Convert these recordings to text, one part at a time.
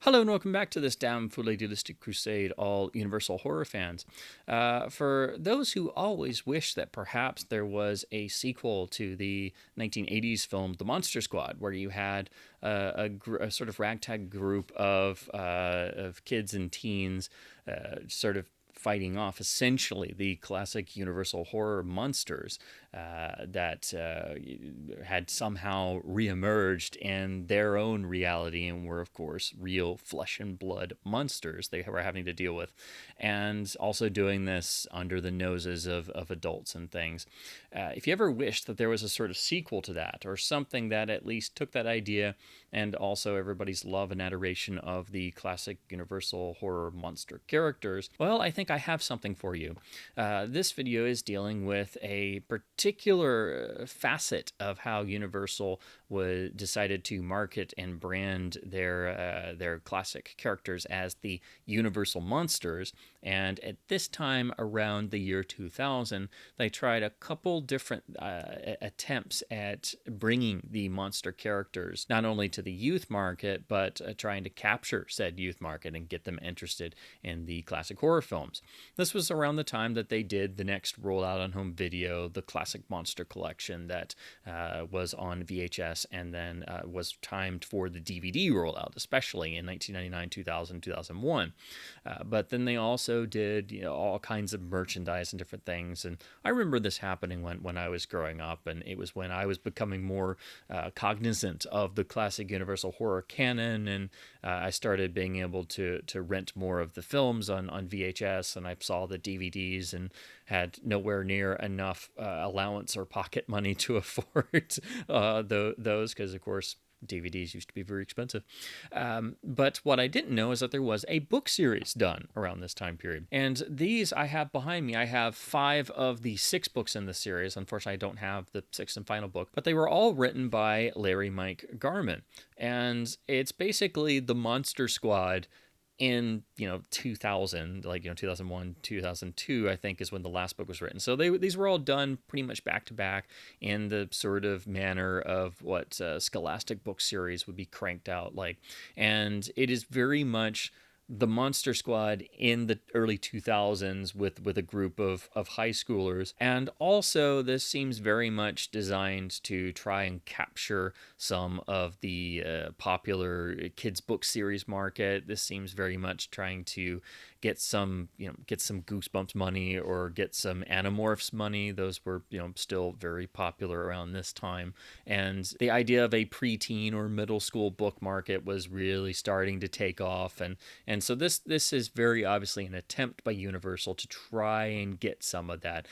Hello and welcome back to this damn fully dualistic crusade, all Universal horror fans. For those who always wish that perhaps there was a sequel to the 1980s film The Monster Squad, where you had a sort of ragtag group of kids and teens sort of fighting off essentially the classic Universal horror monsters that had somehow reemerged in their own reality and were, of course, real flesh and blood monsters they were having to deal with, and also doing this under the noses of adults and things. If you ever wished that there was a sort of sequel to that, or something that at least took that idea and also everybody's love and adoration of the classic Universal horror monster characters, well, I think I have something for you. This video is dealing with a particular facet of how Universal decided to market and brand their classic characters as the Universal monsters. And at this time, around the year 2000, they tried a couple different attempts at bringing the monster characters not only to the youth market, but trying to capture said youth market and get them interested in the classic horror films. This was around the time that they did the next rollout on home video, the Classic Monster Collection that was on VHS and then was timed for the DVD rollout, especially in 1999, 2000, 2001. But then they also did all kinds of merchandise and different things. And I remember this happening when I was growing up, and it was when I was becoming more cognizant of the classic Universal horror canon, and I started being able to rent more of the films on VHS, and I saw the DVDs and had nowhere near enough allowance or pocket money to afford those, because of course DVDs used to be very expensive. But what I didn't know is that there was a book series done around this time period. And these I have behind me. I have 5 of the 6 books in the series. Unfortunately, I don't have the 6th and final book, but they were all written by Larry Mike Garman. And it's basically the Monster Squad in 2000, 2001, 2002, I think, is when the last book was written. So these were all done pretty much back to back in the sort of manner of what Scholastic book series would be cranked out like. And it is very much the Monster Squad in the early 2000s with a group of high schoolers. And also, this seems very much designed to try and capture some of the popular kids' book series market. This seems very much trying to get some Goosebumps money or get some Animorphs money. Those were still very popular around this time. And the idea of a preteen or middle school book market was really starting to take off. And so this is very obviously an attempt by Universal to try and get some of that.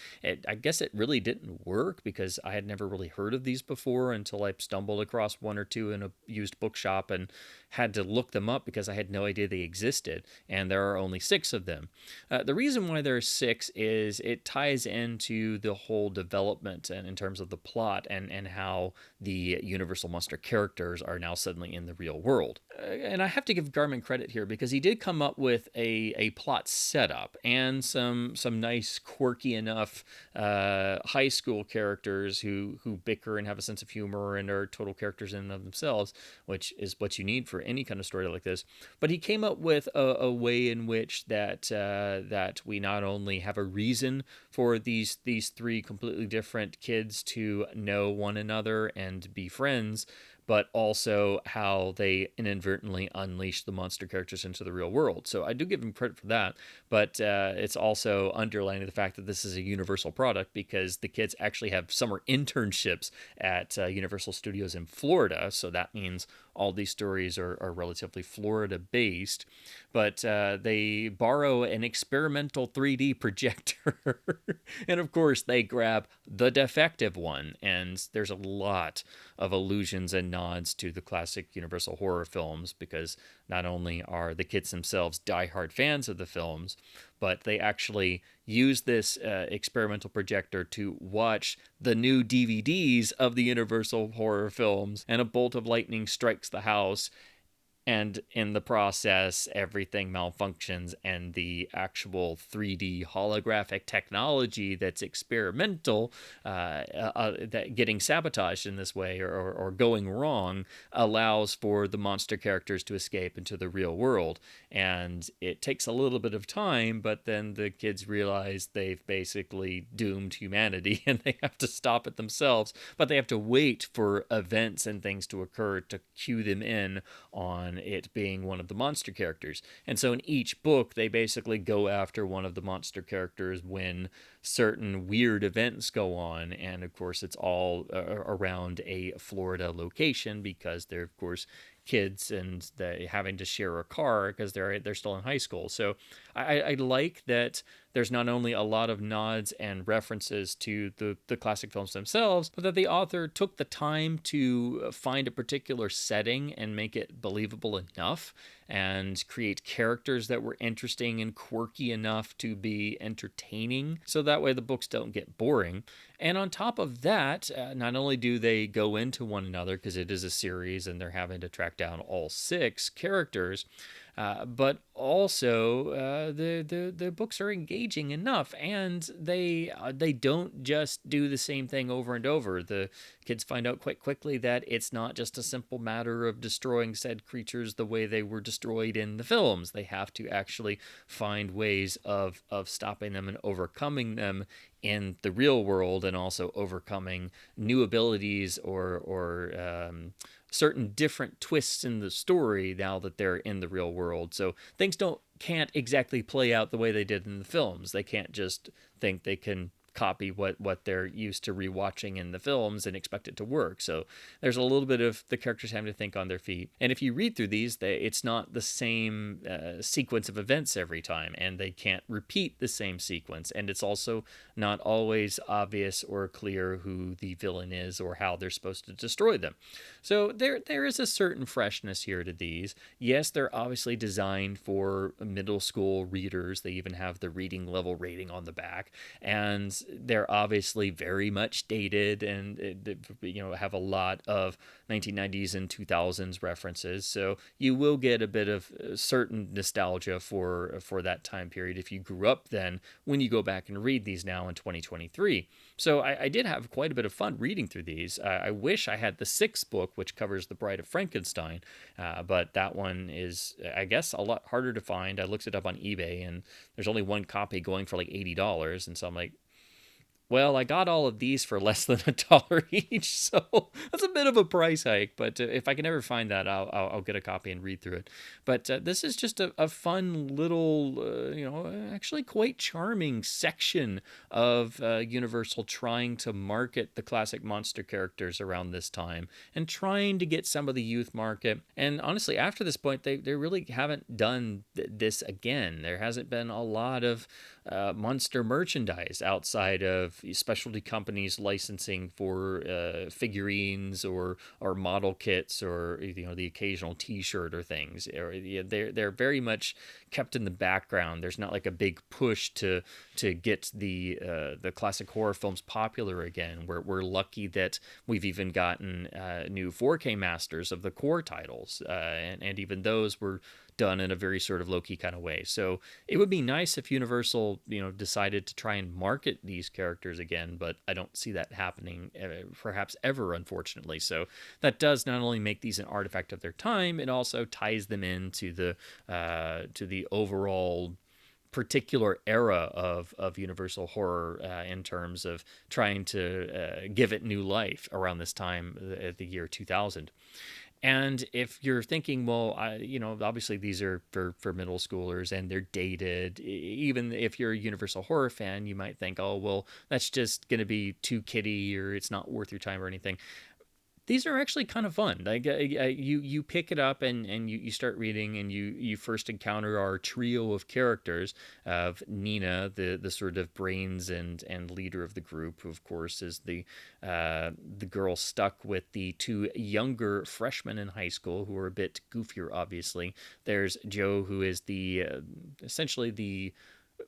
I guess it really didn't work because I had never really heard of these before until I stumbled across 1 or 2 in a used bookshop and had to look them up because I had no idea they existed. And there are only 6 of them. The reason why there are 6 is it ties into the whole development and in terms of the plot and how the Universal Monster characters are now suddenly in the real world. And I have to give Garman credit here because he did come up with a plot setup and some nice quirky enough high school characters who bicker and have a sense of humor and are total characters in and of themselves, which is what you need for any kind of story like this. But he came up with a way in which that we not only have a reason for these 3 completely different kids to know one another and be friends, but also how they inadvertently unleash the monster characters into the real world. So I do give him credit for that, but it's also underlining the fact that this is a Universal product because the kids actually have summer internships at Universal Studios in Florida, so that means all these stories are relatively Florida-based, but they borrow an experimental 3D projector, and of course they grab the defective one, and there's a lot of allusions and nods to the classic Universal horror films because not only are the kids themselves diehard fans of the films, but they actually use this experimental projector to watch the new DVDs of the Universal horror films, and a bolt of lightning strikes the house And in the process, everything malfunctions, and the actual 3D holographic technology that's experimental, that getting sabotaged in this way, or going wrong, allows for the monster characters to escape into the real world. And it takes a little bit of time, but then the kids realize they've basically doomed humanity and they have to stop it themselves. But they have to wait for events and things to occur to cue them in on it being one of the monster characters. And so in each book, they basically go after one of the monster characters when certain weird events go on. And of course, it's all around a Florida location, because they're, of course, kids and they having to share a car because they're still in high school. So I like that there's not only a lot of nods and references to the classic films themselves, but that the author took the time to find a particular setting and make it believable enough, and create characters that were interesting and quirky enough to be entertaining, so that way the books don't get boring. And on top of that, not only do they go into one another, because it is a series and they're having to track down all 6 characters, but also the books are engaging enough, and they don't just do the same thing over and over. The kids find out quite quickly that it's not just a simple matter of destroying said creatures the way they were destroyed in the films. They have to actually find ways of stopping them and overcoming them in the real world, and also overcoming new abilities or certain different twists in the story now that they're in the real world. So things can't exactly play out the way they did in the films. They can't just think they can copy what they're used to rewatching in the films and expect it to work. So there's a little bit of the characters having to think on their feet. And if you read through these, it's not the same sequence of events every time, and they can't repeat the same sequence. And it's also not always obvious or clear who the villain is or how they're supposed to destroy them. So there is a certain freshness here to these. Yes, they're obviously designed for middle school readers. They even have the reading level rating on the back, and they're obviously very much dated, and have a lot of 1990s and 2000s references. So you will get a bit of certain nostalgia for that time period if you grew up then, when you go back and read these now in 2023. So I did have quite a bit of fun reading through these. I wish I had the 6th book, which covers The Bride of Frankenstein, but that one is, I guess, a lot harder to find. I looked it up on eBay, and there's only one copy going for like $80, and so I'm like, well, I got all of these for less than $1 each, so that's a bit of a price hike. But if I can ever find that, I'll get a copy and read through it. But this is just a fun little, actually quite charming section of Universal trying to market the classic monster characters around this time, and trying to get some of the youth market. And honestly, after this point, they really haven't done this again. There hasn't been a lot of monster merchandise outside of specialty companies licensing for figurines or model kits, or the occasional T-shirt or things. They're very much kept in the background. There's not like a big push to get the classic horror films popular again. We're lucky that we've even gotten new 4K masters of the core titles, and even those were done in a very sort of low-key kind of way. So it would be nice if Universal, decided to try and market these characters again, but I don't see that happening perhaps ever, unfortunately. So that does not only make these an artifact of their time, it also ties them into the overall particular era of Universal horror, in terms of trying to give it new life around this time, the year 2000. And if you're thinking, well, obviously these are for middle schoolers and they're dated. Even if you're a Universal horror fan, you might think, oh, well, that's just going to be too kiddie, or it's not worth your time or anything. These are actually kind of fun. Like you pick it up and you start reading, and you first encounter our trio of characters of Nina, the sort of brains and leader of the group, who of course is the girl stuck with the 2 younger freshmen in high school who are a bit goofier. Obviously, there's Joe, who is the essentially the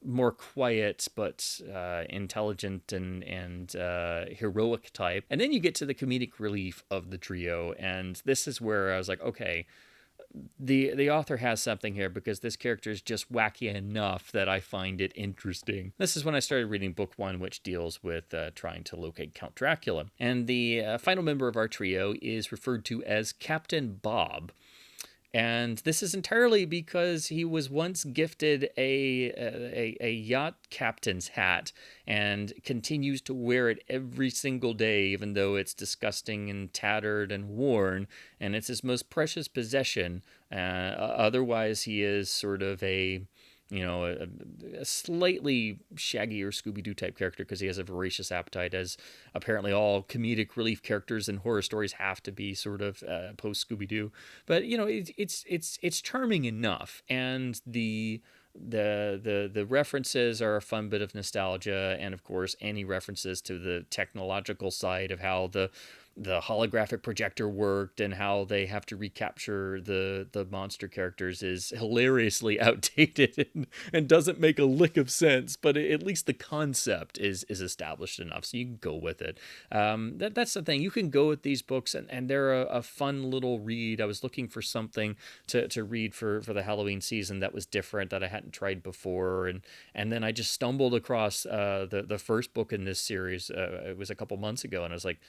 more quiet but intelligent and heroic type. And then you get to the comedic relief of the trio, and this is where I was like, okay, the author has something here because this character is just wacky enough that I find it interesting. This is when I started reading book one, which deals with trying to locate Count Dracula. And the final member of our trio is referred to as Captain Bob. And this is entirely because he was once gifted a yacht captain's hat and continues to wear it every single day, even though it's disgusting and tattered and worn. And it's his most precious possession. Otherwise, he is sort of a slightly Shaggy or Scooby-Doo type character because he has a voracious appetite, as apparently all comedic relief characters in horror stories have to be sort of post Scooby-Doo. But it's charming enough, and the references are a fun bit of nostalgia, and of course any references to the technological side of how the holographic projector worked and how they have to recapture the monster characters is hilariously outdated and doesn't make a lick of sense, but at least the concept is established enough, so you can go with it. That's the thing. You can go with these books, and they're a fun little read. I was looking for something to read for the Halloween season that was different, that I hadn't tried before, and then I just stumbled across the first book in this series. It was a couple months ago, and I was like,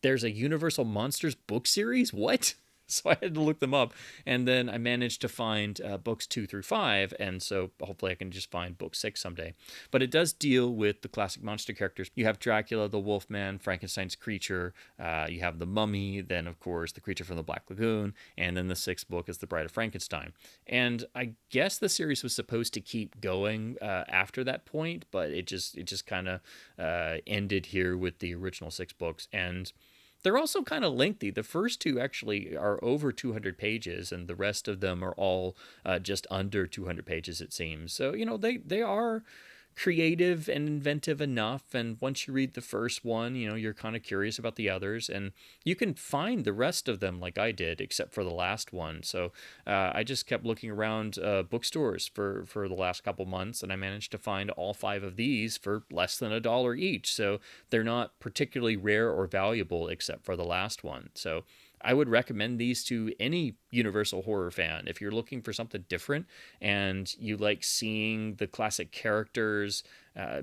there's a Universal Monsters book series? What? So I had to look them up, and then I managed to find books 2 through 5, and so hopefully I can just find book 6 someday. But it does deal with the classic monster characters. You have Dracula, the Wolfman, Frankenstein's creature, you have the Mummy, then of course the creature from the Black Lagoon, and then the 6th book is the Bride of Frankenstein. And I guess the series was supposed to keep going after that point, but it just kind of ended here with the original 6 books, and they're also kind of lengthy. The first 2 actually are over 200 pages, and the rest of them are all just under 200 pages, it seems. So, they are creative and inventive enough, and once you read the first one, you're kind of curious about the others, and you can find the rest of them like I did, except for the last one. So I just kept looking around bookstores for the last couple months, and I managed to find all 5 of these for less than $1 each. So they're not particularly rare or valuable except for the last one. So I would recommend these to any Universal horror fan. If you're looking for something different and you like seeing the classic characters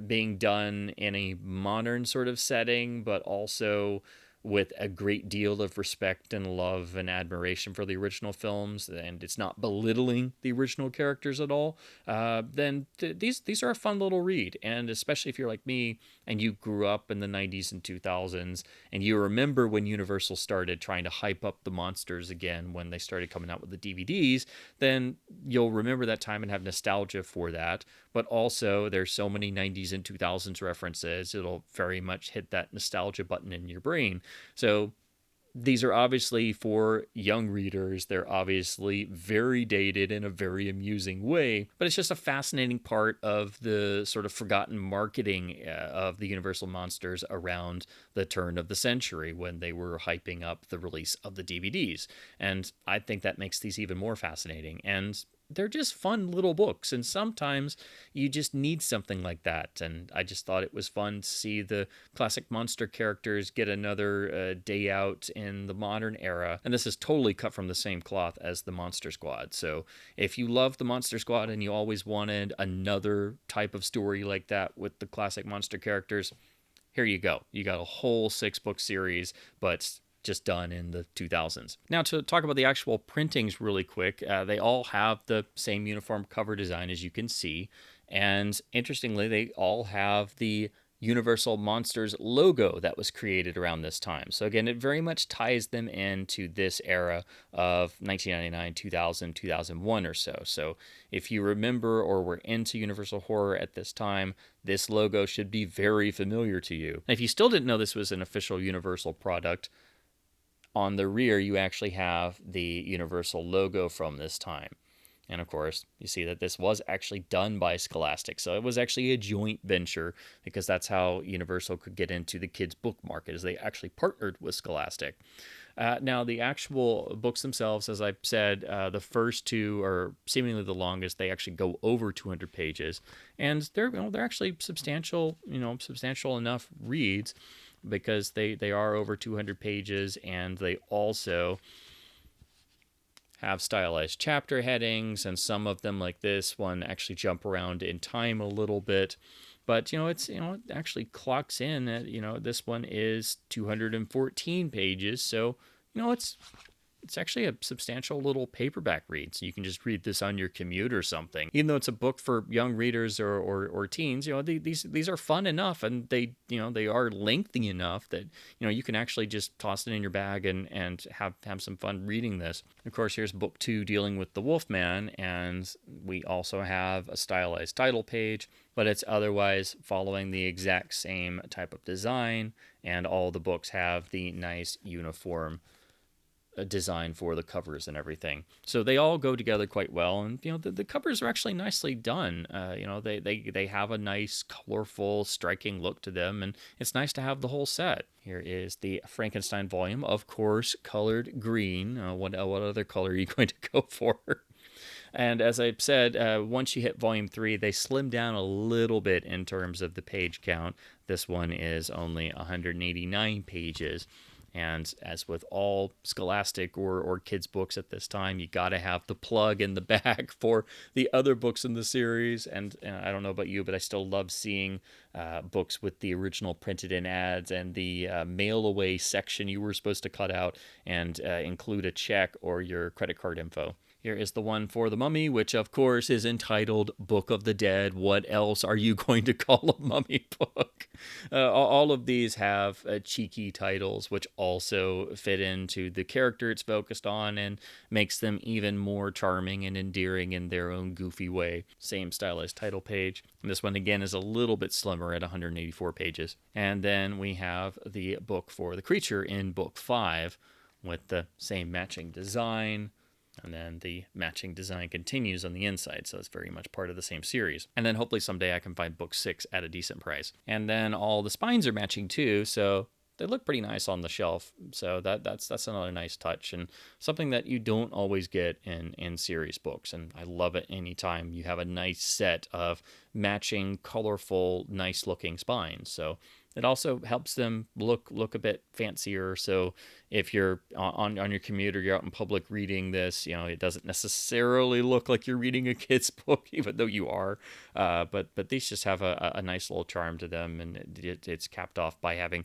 being done in a modern sort of setting, but also with a great deal of respect and love and admiration for the original films, and it's not belittling the original characters at all, then these are a fun little read. And especially if you're like me and you grew up in the 90s and 2000s, and you remember when Universal started trying to hype up the monsters again when they started coming out with the DVDs, then you'll remember that time and have nostalgia for that. But also, there's so many 90s and 2000s references, it'll very much hit that nostalgia button in your brain. So these are obviously for young readers. They're obviously very dated in a very amusing way, but it's just a fascinating part of the sort of forgotten marketing of the Universal Monsters around the turn of the century when they were hyping up the release of the DVDs. And I think that makes these even more fascinating. And they're just fun little books, and sometimes you just need something like that. And I just thought it was fun to see the classic monster characters get another day out in the modern era. And this is totally cut from the same cloth as the Monster Squad. So if you love the Monster Squad and you always wanted another type of story like that with the classic monster characters, here you go. You got a whole 6-book series, but just done in the 2000s. Now, to talk about the actual printings really quick, they all have the same uniform cover design, as you can see. And interestingly, they all have the Universal Monsters logo that was created around this time. So again, it very much ties them into this era of 1999, 2000, 2001 or so. So if you remember or were into Universal Horror at this time, this logo should be very familiar to you. And if you still didn't know this was an official Universal product, on the rear, you actually have the Universal logo from this time. And of course, you see that this was actually done by Scholastic. So it was actually a joint venture, because that's how Universal could get into the kids' book market, is they actually partnered with Scholastic. Now, the actual books themselves, as I said, the first 2 are seemingly the longest. They actually go over 200 pages, and they're actually substantial enough reads, because they are over 200 pages, and they also have stylized chapter headings, and some of them, like this one, actually jump around in time a little bit. But, it actually clocks in at, this one is 214 pages. So, it's actually a substantial little paperback read, so you can just read this on your commute or something. Even though it's a book for young readers or teens, these are fun enough, and they are lengthy enough that you can actually just toss it in your bag and have some fun reading this. Of course, here's book 2 dealing with the Wolfman, and we also have a stylized title page, but it's otherwise following the exact same type of design, and all the books have the nice uniform design for the covers and everything. So they all go together quite well, and the covers are actually nicely done. They have a nice, colorful, striking look to them, and it's nice to have the whole set. Here is the Frankenstein volume, of course, colored green. What other color are you going to go for? And as I said, once you hit volume 3, they slim down a little bit in terms of the page count. This one is only 189 pages. And as with all Scholastic or kids' books at this time, you got to have the plug in the back for the other books in the series. And I don't know about you, but I still love seeing books with the original printed in ads and the mail away section you were supposed to cut out and include a check or your credit card info. Here is the one for The Mummy, which of course is entitled Book of the Dead. What else are you going to call a mummy book? All of these have cheeky titles, which also fit into the character it's focused on and makes them even more charming and endearing in their own goofy way. Same stylized title page. And this one again is a little bit slimmer at 184 pages. And then we have the book for the creature in book 5 with the same matching design. And then the matching design continues on the inside, so it's very much part of the same series. And then hopefully someday I can find book 6 at a decent price. And then all the spines are matching too, so they look pretty nice on the shelf. So that's another nice touch, and something that you don't always get in series books. And I love it anytime you have a nice set of matching, colorful, nice looking spines. So it also helps them look a bit fancier. So if you're on your commute or you're out in public reading this, it doesn't necessarily look like you're reading a kid's book, even though you are. But these just have a nice little charm to them, and it's capped off by having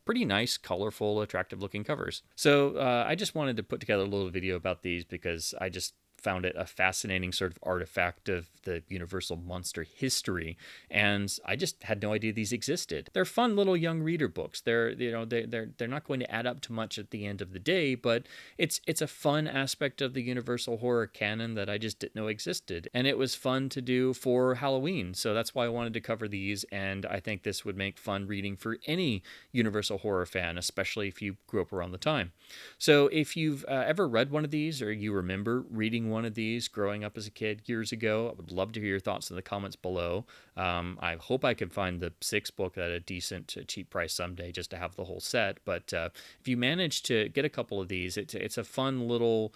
pretty nice, colorful, attractive looking covers. So I just wanted to put together a little video about these because I just found it a fascinating sort of artifact of the Universal monster history, and I just had no idea these existed. They're fun little young reader books. They're not going to add up to much at the end of the day, but it's a fun aspect of the Universal horror canon that I just didn't know existed, and it was fun to do for Halloween. So that's why I wanted to cover these, and I think this would make fun reading for any Universal horror fan, especially if you grew up around the time. So if you've ever read one of these, or you remember reading one of these growing up as a kid years ago, I would love to hear your thoughts in the comments below. I hope I can find the 6th book at a decent, cheap price someday just to have the whole set. But if you manage to get a couple of these, it's a fun little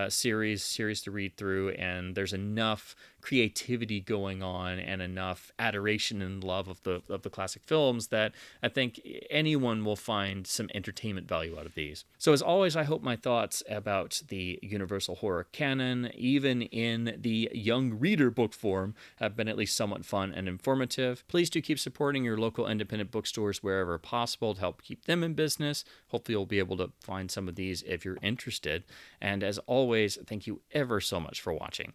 series to read through, and there's enough creativity going on and enough adoration and love of the classic films that I think anyone will find some entertainment value out of these. So as always, I hope my thoughts about the Universal horror canon, even in the young reader book form, have been at least somewhat fun and informative. Please do keep supporting your local independent bookstores wherever possible to help keep them in business. Hopefully you'll be able to find some of these if you're interested. And as always, thank you ever so much for watching.